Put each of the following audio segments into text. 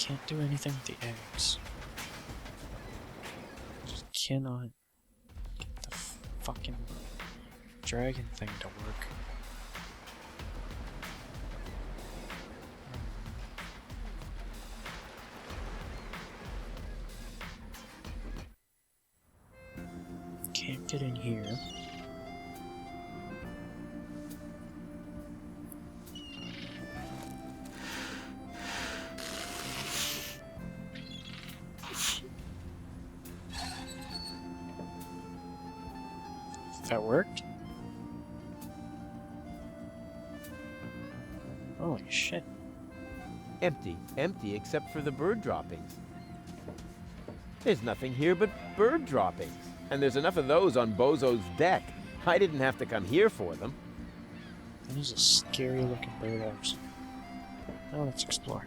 can't do anything with the eggs. Just cannot get the fucking dragon thing to work. Can't get in here. That worked? Holy shit. Empty. Empty except for the bird droppings. There's nothing here but bird droppings. And there's enough of those on Bozo's deck. I didn't have to come here for them. These are scary looking birdos. Now let's explore.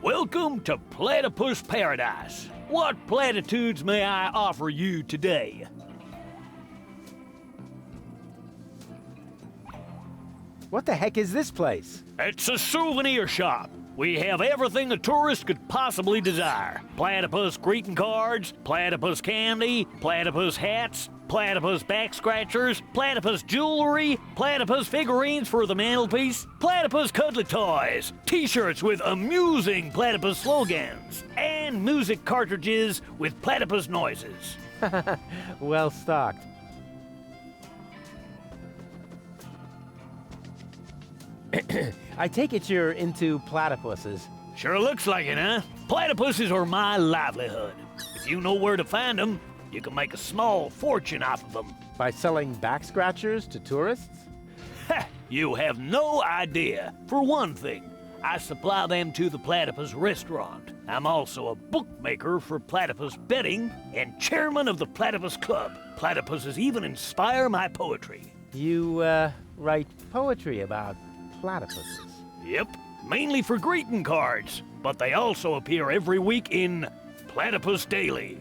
Welcome to Platypus Paradise. What platitudes may I offer you today? What the heck is this place? It's a souvenir shop. We have everything a tourist could possibly desire. Platypus greeting cards, platypus candy, platypus hats, platypus back scratchers, platypus jewelry, platypus figurines for the mantelpiece, platypus cuddly toys, t-shirts with amusing platypus slogans, and music cartridges with platypus noises. Well stocked. I take it you're into platypuses. Sure looks like it, huh? Platypuses are my livelihood. If you know where to find them, you can make a small fortune off of them. By selling back scratchers to tourists? Ha! You have no idea. For one thing, I supply them to the Platypus restaurant. I'm also a bookmaker for platypus betting and chairman of the Platypus Club. Platypuses even inspire my poetry. You, write poetry about platypuses? Yep, mainly for greeting cards, but they also appear every week in Platypus Daily.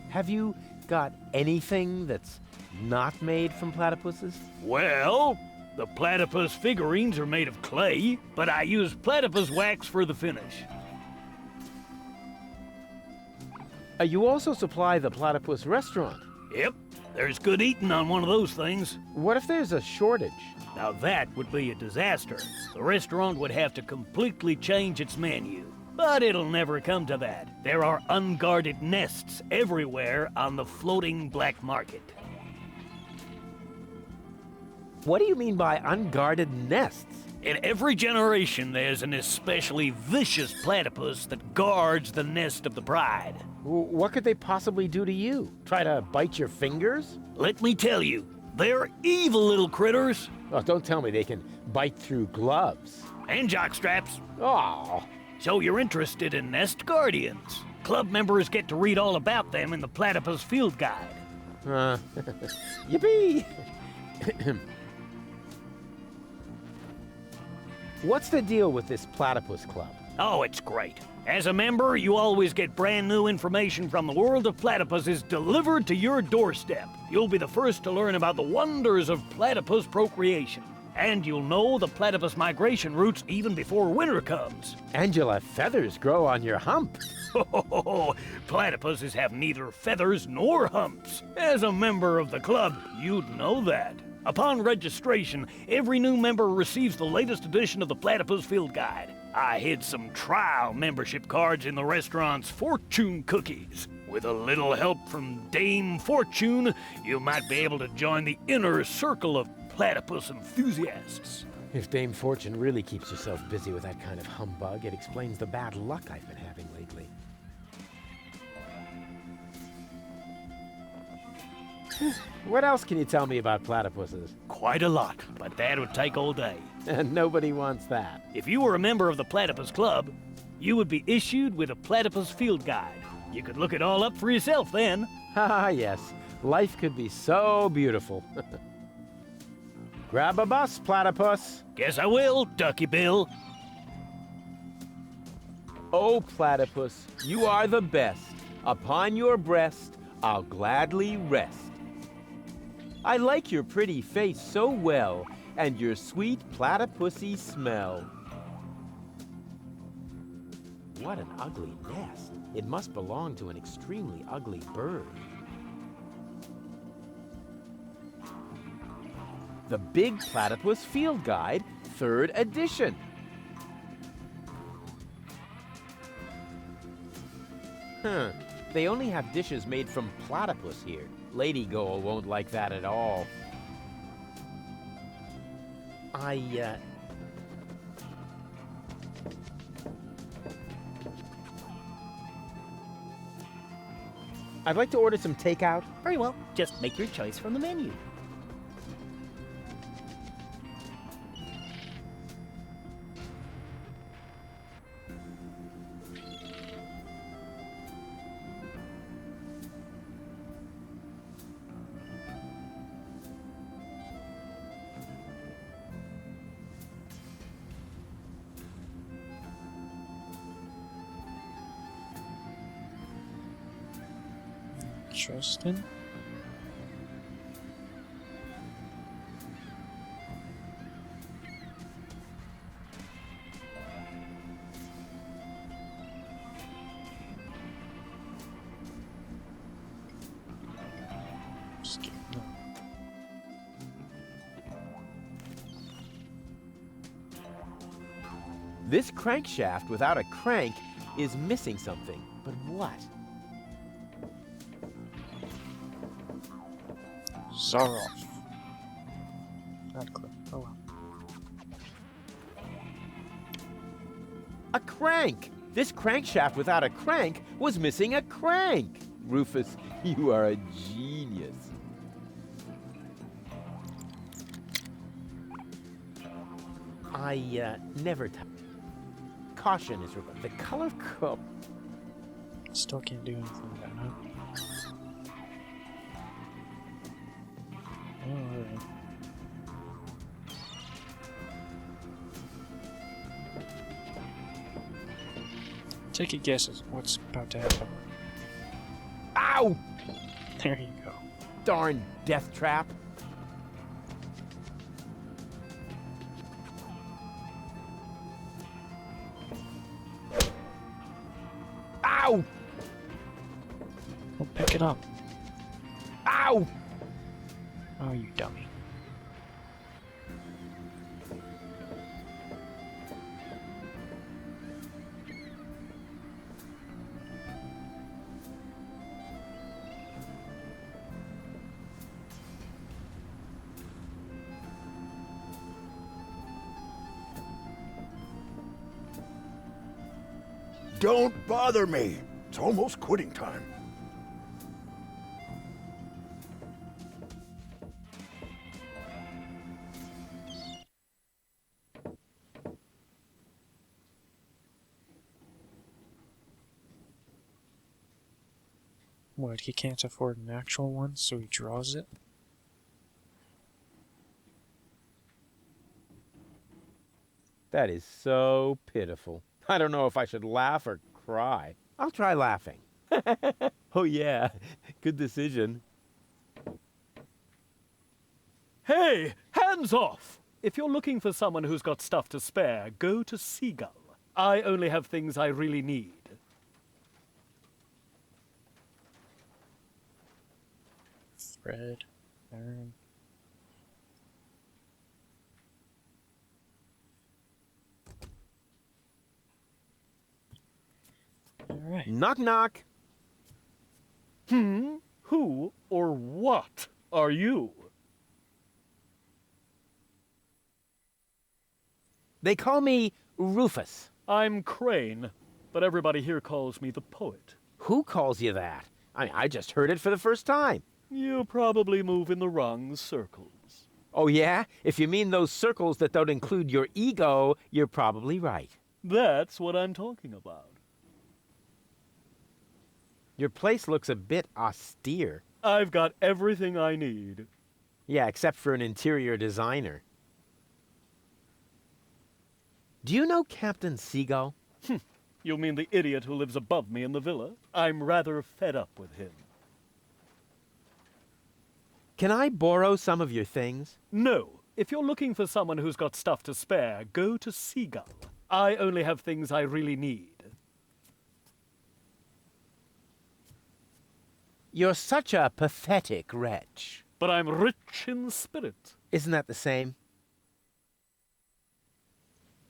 Have you got anything that's not made from platypuses? Well, the platypus figurines are made of clay, but I use platypus wax for the finish. You also supply the platypus restaurant? Yep, there's good eating on one of those things. What if there's a shortage? Now that would be a disaster. The restaurant would have to completely change its menu. But it'll never come to that. There are unguarded nests everywhere on the floating black market. What do you mean by unguarded nests? In every generation, there's an especially vicious platypus that guards the nest of the bride. What could they possibly do to you? Try to bite your fingers? Let me tell you, they're evil little critters. Oh, don't tell me they can bite through gloves. And jockstraps. Oh. So you're interested in nest guardians. Club members get to read all about them in the Platypus Field Guide. Yippee! What's the deal with this Platypus Club? Oh, it's great. As a member, you always get brand new information from the world of platypuses delivered to your doorstep. You'll be the first to learn about the wonders of platypus procreation. And you'll know the platypus migration routes even before winter comes. And you'll have feathers grow on your hump. Platypuses have neither feathers nor humps. As a member of the club, you'd know that. Upon registration, every new member receives the latest edition of the Platypus Field Guide. I hid some trial membership cards in the restaurant's fortune cookies. With a little help from Dame Fortune, you might be able to join the inner circle of platypus enthusiasts. If Dame Fortune really keeps herself busy with that kind of humbug, it explains the bad luck I've been having lately. What else can you tell me about platypuses? Quite a lot, but that would take all day. And nobody wants that. If you were a member of the Platypus Club, you would be issued with a Platypus Field Guide. You could look it all up for yourself then. Ah, yes. Life could be so beautiful. Grab a bus, platypus. Guess I will, Ducky Bill. Oh, platypus, you are the best. Upon your breast, I'll gladly rest. I like your pretty face so well, and your sweet platypusy smell. What an ugly nest. It must belong to an extremely ugly bird. The Big Platypus Field Guide, 3rd edition. They only have dishes made from platypus here. Lady Goal won't like that at all. I'd like to order some takeout. Very well. Just make your choice from the menu. Interesting. Just kidding. No. This crankshaft without a crank is missing something. But what? Zaroff. Not clear. Oh well. A crank! This crankshaft without a crank was missing a crank! Rufus, you are a genius. I never caution is required. The color cup. Still can't do anything with that, huh? Alright. Take a guess at what's about to happen. Ow! There you go. Darn death trap. Ow! Well, pick it up. Ow! Oh, you dummy. Don't bother me. It's almost quitting time. What, he can't afford an actual one, so he draws it? That is so pitiful. I don't know if I should laugh or cry. I'll try laughing. Oh yeah, good decision. Hey, hands off! If you're looking for someone who's got stuff to spare, go to Seagull. I only have things I really need. Thread. Iron. Alright. Knock knock. Who or what are you? They call me Rufus. I'm Crane, but everybody here calls me the poet. Who calls you that? I just heard it for the first time. You probably move in the wrong circles. Oh yeah? If you mean those circles that don't include your ego, you're probably right. That's what I'm talking about. Your place looks a bit austere. I've got everything I need. Yeah, except for an interior designer. Do you know Captain Seagull? You mean the idiot who lives above me in the villa? I'm rather fed up with him. Can I borrow some of your things? No. If you're looking for someone who's got stuff to spare, go to Seagull. I only have things I really need. You're such a pathetic wretch. But I'm rich in spirit. Isn't that the same?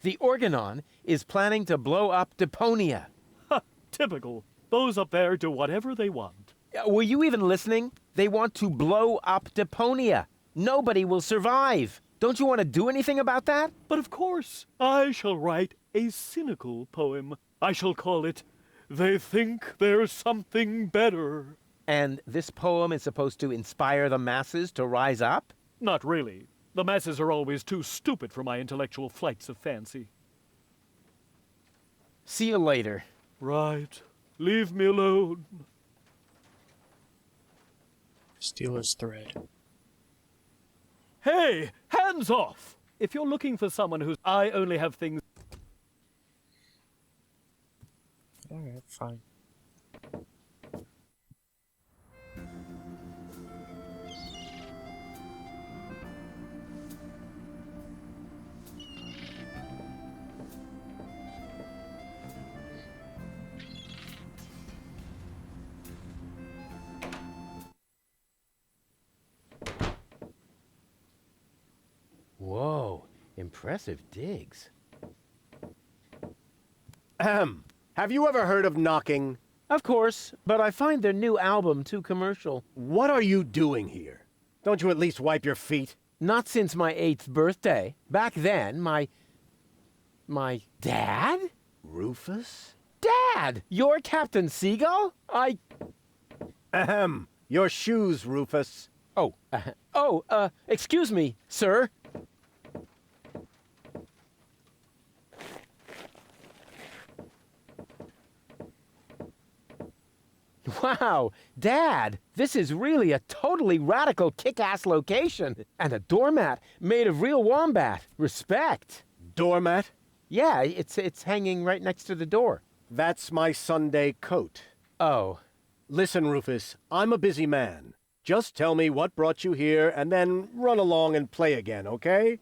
The Organon is planning to blow up Deponia. Ha! Typical. Those up there do whatever they want. Were you even listening? They want to blow up Deponia. Nobody will survive. Don't you want to do anything about that? But of course, I shall write a cynical poem. I shall call it, They Think There's Something Better. And this poem is supposed to inspire the masses to rise up? Not really. The masses are always too stupid for my intellectual flights of fancy. See you later. Right. Leave me alone. Steal his thread. Hey! Hands off! If you're looking for someone who's... I only have things... Alright, fine. Whoa, impressive digs. Ahem. Have you ever heard of knocking? Of course, but I find their new album too commercial. What are you doing here? Don't you at least wipe your feet? Not since my 8th birthday. Back then, my dad? Rufus? Dad! You're Captain Seagull? Ahem. Your shoes, Rufus. Excuse me, sir. Wow, Dad, this is really a totally radical kick-ass location. And a doormat made of real wombat. Respect. Doormat? Yeah, it's hanging right next to the door. That's my Sunday coat. Oh. Listen, Rufus, I'm a busy man. Just tell me what brought you here and then run along and play again, okay?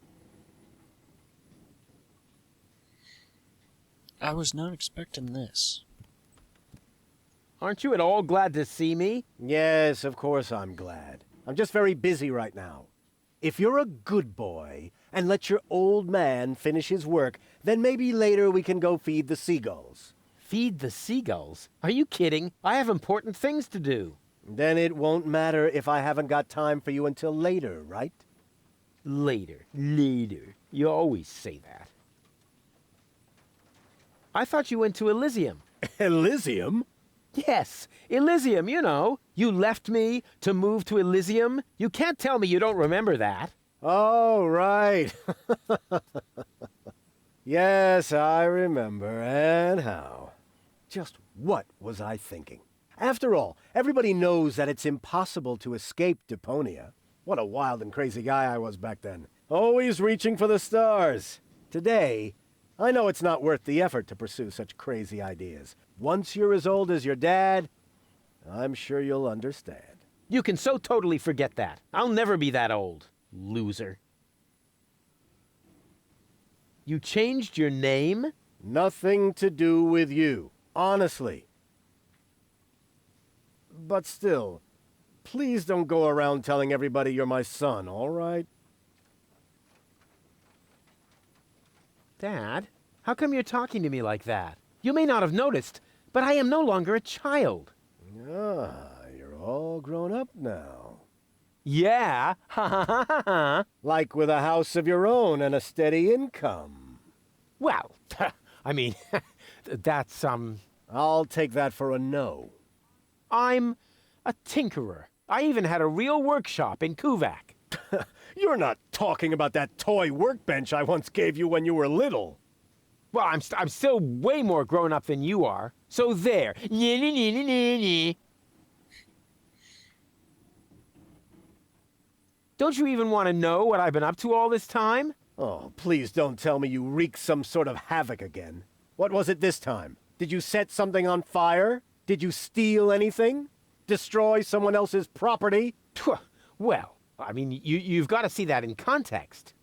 I was not expecting this. Aren't you at all glad to see me? Yes, of course I'm glad. I'm just very busy right now. If you're a good boy and let your old man finish his work, then maybe later we can go feed the seagulls. Feed the seagulls? Are you kidding? I have important things to do. Then it won't matter if I haven't got time for you until later, right? Later. You always say that. I thought you went to Elysium. Elysium? Yes, Elysium, you know. You left me to move to Elysium. You can't tell me you don't remember that. Oh, right. Yes, I remember. And how? Just what was I thinking? After all, everybody knows that it's impossible to escape Deponia. What a wild and crazy guy I was back then. Always reaching for the stars. Today, I know it's not worth the effort to pursue such crazy ideas. Once you're as old as your dad, I'm sure you'll understand. You can so totally forget that. I'll never be that old. Loser. You changed your name? Nothing to do with you. Honestly. But still, please don't go around telling everybody you're my son, all right? Dad, how come you're talking to me like that? You may not have noticed, but I am no longer a child. Ah, you're all grown up now. Yeah, ha ha ha ha ha. Like with a house of your own and a steady income. Well, I mean, that's, I'll take that for a no. I'm a tinkerer. I even had a real workshop in Kuvak. You're not talking about that toy workbench I once gave you when you were little. Well, I'm still way more grown up than you are. So there. Don't you even want to know what I've been up to all this time? Oh, please don't tell me you wreaked some sort of havoc again. What was it this time? Did you set something on fire? Did you steal anything? Destroy someone else's property? Well, I mean, you've got to see that in context.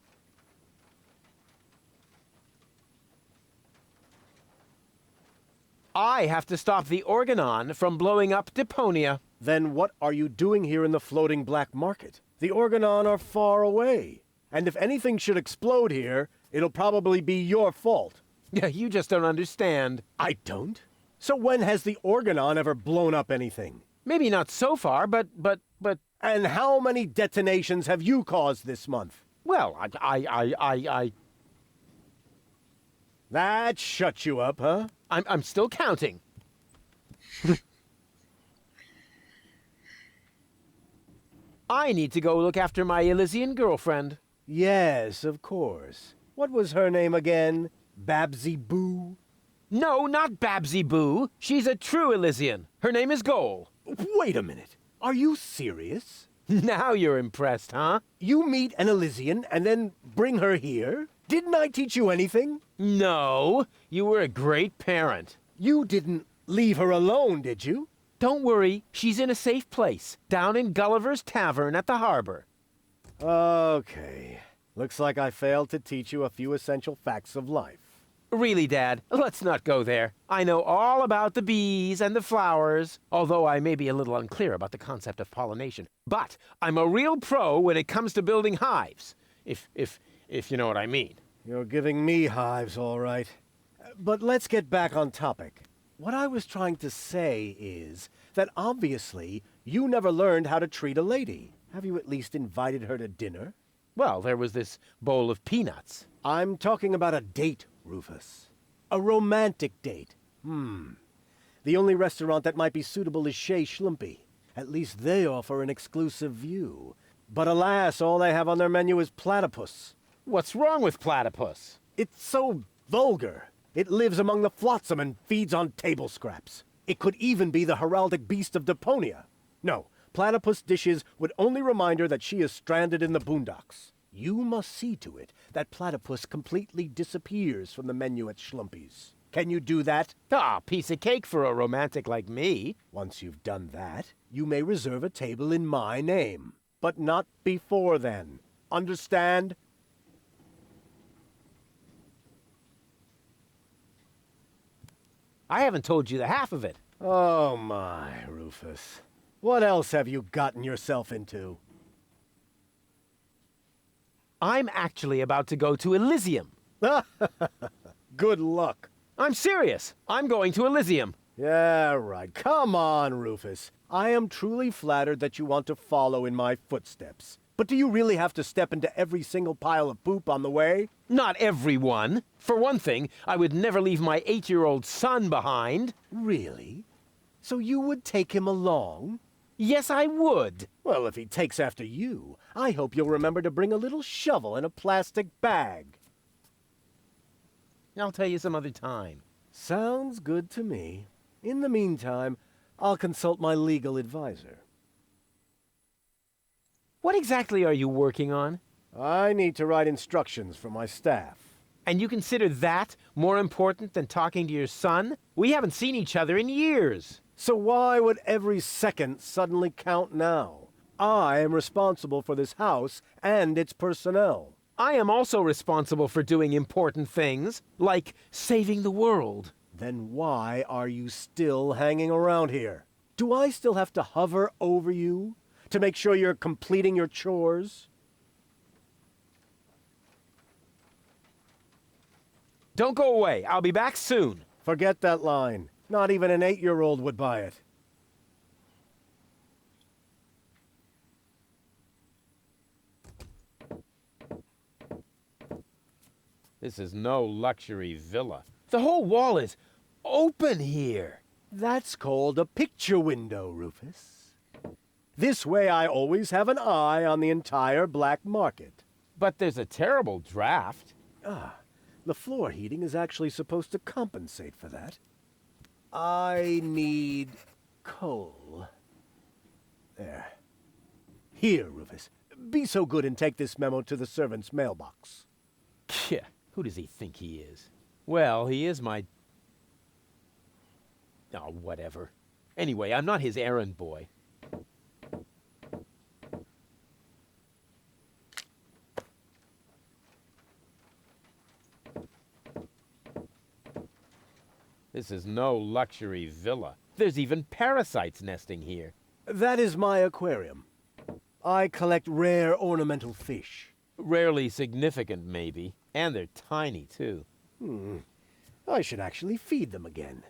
I have to stop the Organon from blowing up Deponia. Then what are you doing here in the floating black market? The Organon are far away. And if anything should explode here, it'll probably be your fault. Yeah, you just don't understand. I don't? So when has the Organon ever blown up anything? Maybe not so far, but... And how many detonations have you caused this month? Well, That shut you up, huh? I'm still counting. I need to go look after my Elysian girlfriend. Yes, of course. What was her name again? Babsy Boo? No, not Babsy Boo. She's a true Elysian. Her name is Goal. Wait a minute. Are you serious? Now you're impressed, huh? You meet an Elysian and then bring her here? Didn't I teach you anything? No, you were a great parent. You didn't leave her alone, did you? Don't worry, she's in a safe place, down in Gulliver's Tavern at the harbor. Okay. Looks like I failed to teach you a few essential facts of life. Really, Dad, let's not go there. I know all about the bees and the flowers, although I may be a little unclear about the concept of pollination. But I'm a real pro when it comes to building hives, if you know what I mean. You're giving me hives, all right. But let's get back on topic. What I was trying to say is that obviously you never learned how to treat a lady. Have you at least invited her to dinner? Well, there was this bowl of peanuts. I'm talking about a date, Rufus. A romantic date. The only restaurant that might be suitable is Chez Schlumpy. At least they offer an exclusive view. But alas, all they have on their menu is platypus. What's wrong with platypus? It's so vulgar. It lives among the flotsam and feeds on table scraps. It could even be the heraldic beast of Deponia. No, platypus dishes would only remind her that she is stranded in the boondocks. You must see to it that platypus completely disappears from the menu at Schlumpy's. Can you do that? Ah, piece of cake for a romantic like me. Once you've done that, you may reserve a table in my name. But not before then. Understand? I haven't told you the half of it. Oh my, Rufus. What else have you gotten yourself into? I'm actually about to go to Elysium. Good luck. I'm serious. I'm going to Elysium. Yeah, right. Come on, Rufus. I am truly flattered that you want to follow in my footsteps. But do you really have to step into every single pile of poop on the way? Not everyone. For one thing, I would never leave my 8-year-old son behind. Really? So you would take him along? Yes, I would. Well, if he takes after you, I hope you'll remember to bring a little shovel and a plastic bag. I'll tell you some other time. Sounds good to me. In the meantime, I'll consult my legal advisor. What exactly are you working on? I need to write instructions for my staff. And you consider that more important than talking to your son? We haven't seen each other in years. So why would every second suddenly count now? I am responsible for this house and its personnel. I am also responsible for doing important things, like saving the world. Then why are you still hanging around here? Do I still have to hover over you to make sure you're completing your chores? Don't go away. I'll be back soon. Forget that line. Not even an 8-year-old would buy it. This is no luxury villa. The whole wall is open here. That's called a picture window, Rufus. This way I always have an eye on the entire black market. But there's a terrible draft. The floor heating is actually supposed to compensate for that. I need coal. There. Here, Rufus. Be so good and take this memo to the servant's mailbox. Yeah, who does he think he is? Well, he is my... Oh, whatever. Anyway, I'm not his errand boy. This is no luxury villa. There's even parasites nesting here. That is my aquarium. I collect rare ornamental fish. Rarely significant, maybe. And they're tiny, too. I should actually feed them again.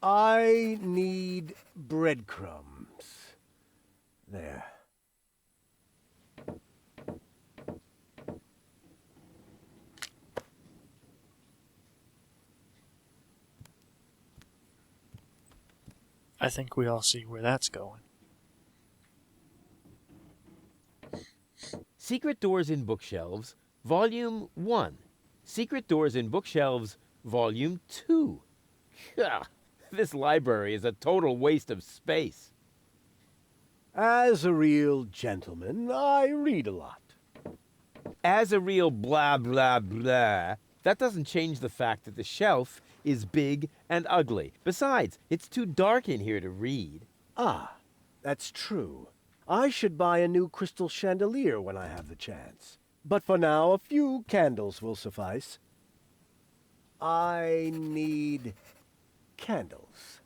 I need breadcrumbs. There. I think we all see where that's going. Secret Doors in Bookshelves, Volume 1. Secret Doors in Bookshelves, Volume 2. Gah, this library is a total waste of space. As a real gentleman, I read a lot. As a real blah blah blah, that doesn't change the fact that the shelf is big and ugly. Besides, it's too dark in here to read. Ah, that's true. I should buy a new crystal chandelier when I have the chance. But for now, a few candles will suffice. I need candles.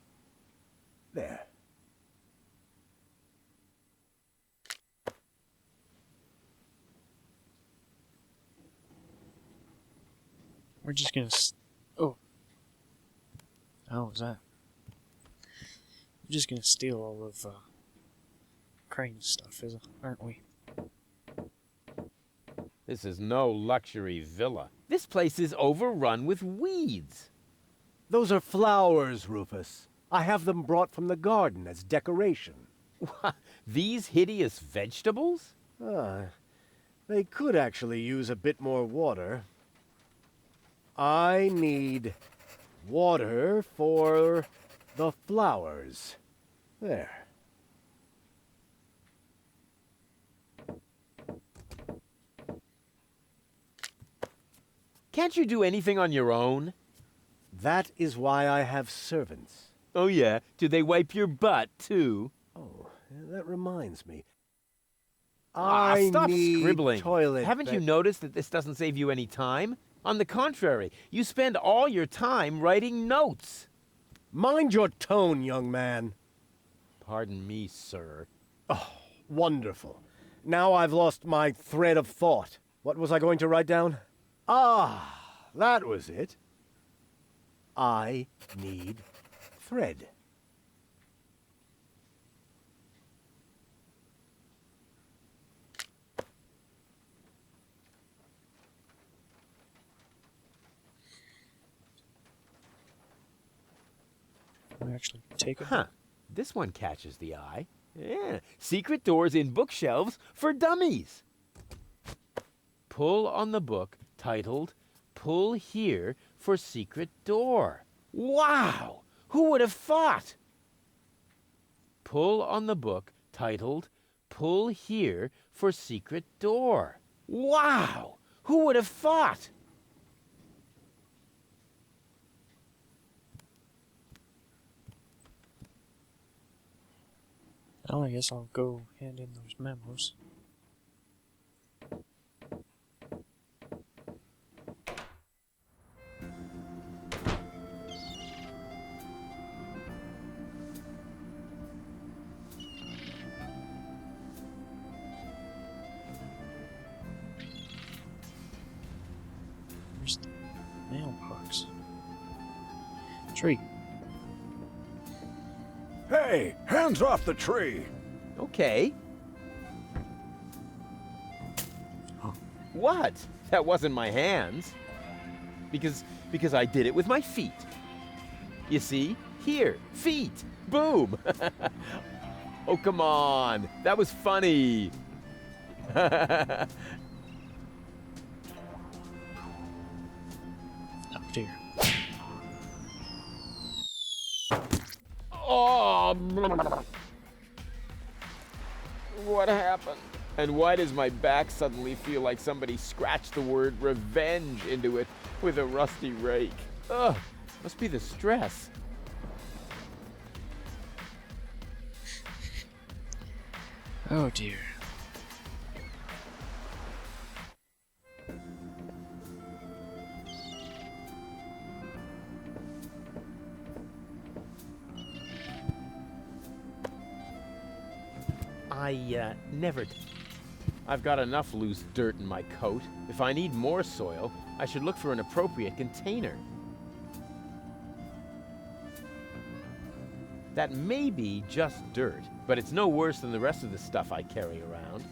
There. We're just gonna... Oh. How was that? We're just gonna steal all of Crane's stuff, aren't we? This is no luxury villa. This place is overrun with weeds. Those are flowers, Rufus. I have them brought from the garden as decoration. These hideous vegetables? They could actually use a bit more water. I need water for the flowers. There. Can't you do anything on your own? That is why I have servants. Oh yeah? Do they wipe your butt, too? Oh, that reminds me. Stop need scribbling. toilet Haven't you noticed that this doesn't save you any time? On the contrary, you spend all your time writing notes. Mind your tone, young man. Pardon me, sir. Oh, wonderful. Now I've lost my thread of thought. What was I going to write down? Ah, that was it. I need thread. We actually take it. Huh. This one catches the eye. Yeah. Secret Doors in Bookshelves for Dummies. Pull on the book titled Pull Here for Secret Door. Wow! Who would have thought? Pull on the book titled Pull Here for Secret Door. Wow! Who would have thought? Well, I guess I'll go hand in those memos. Where's the mailbox? Tree. Hey, hands off the tree! Okay. Huh. What? That wasn't my hands. Because I did it with my feet. You see? Here, feet. Boom. Oh, come on. That was funny. Oh dear. Oh, what happened? And why does my back suddenly feel like somebody scratched the word revenge into it with a rusty rake? Ugh, must be the stress. Oh dear. Never. I've got enough loose dirt in my coat. If I need more soil, I should look for an appropriate container. That may be just dirt, but it's no worse than the rest of the stuff I carry around.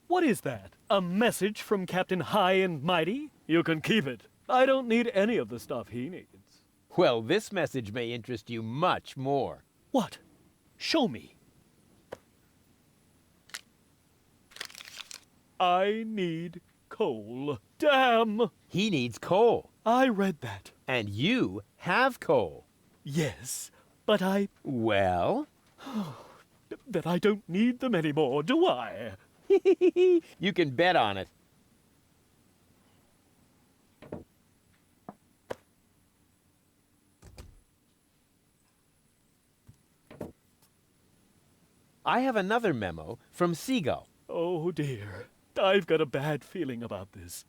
What is that? A message from Captain High and Mighty? You can keep it. I don't need any of the stuff he needs. Well, this message may interest you much more. What? Show me. I need coal. Damn! He needs coal, I read that. and you have coal. Yes, but Well? that I don't need them anymore, do I? You can bet on it. I have another memo from Seagull. Oh dear. I've got a bad feeling about this.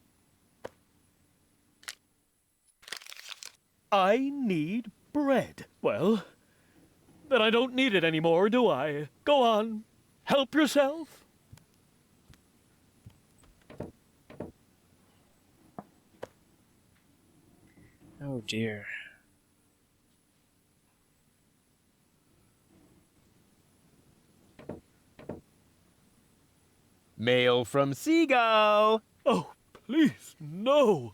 I need bread. Well, then I don't need it anymore, do I? Go on. Help yourself. Oh dear. Mail from Seagull. Oh, please, no.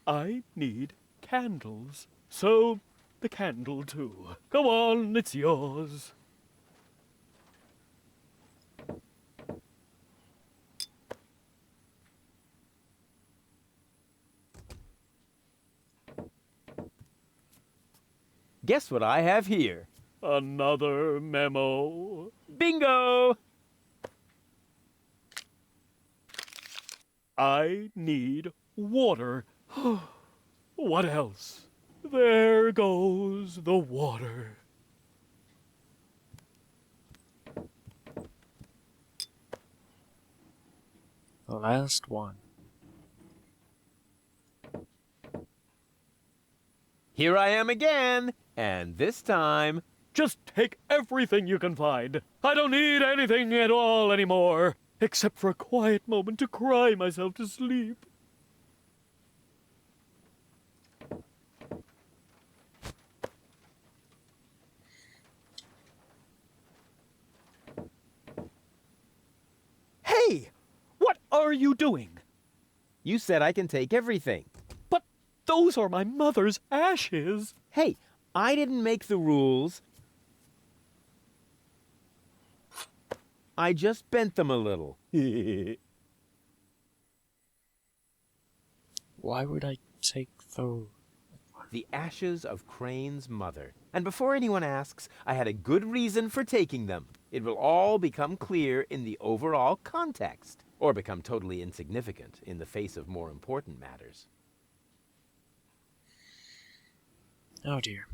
I need candles. So, the candle too. Go on, it's yours. Guess what I have here? Another memo. Bingo! I need water. What else? There goes the water. The last one. Here I am again, and this time... Just take everything you can find. I don't need anything at all anymore, except for a quiet moment to cry myself to sleep. Hey! What are you doing? You said I can take everything. But those are my mother's ashes. Hey, I didn't make the rules. I just bent them a little. Why would I take those? The ashes of Crane's mother. And before anyone asks, I had a good reason for taking them. It will all become clear in the overall context, or become totally insignificant in the face of more important matters. Oh dear.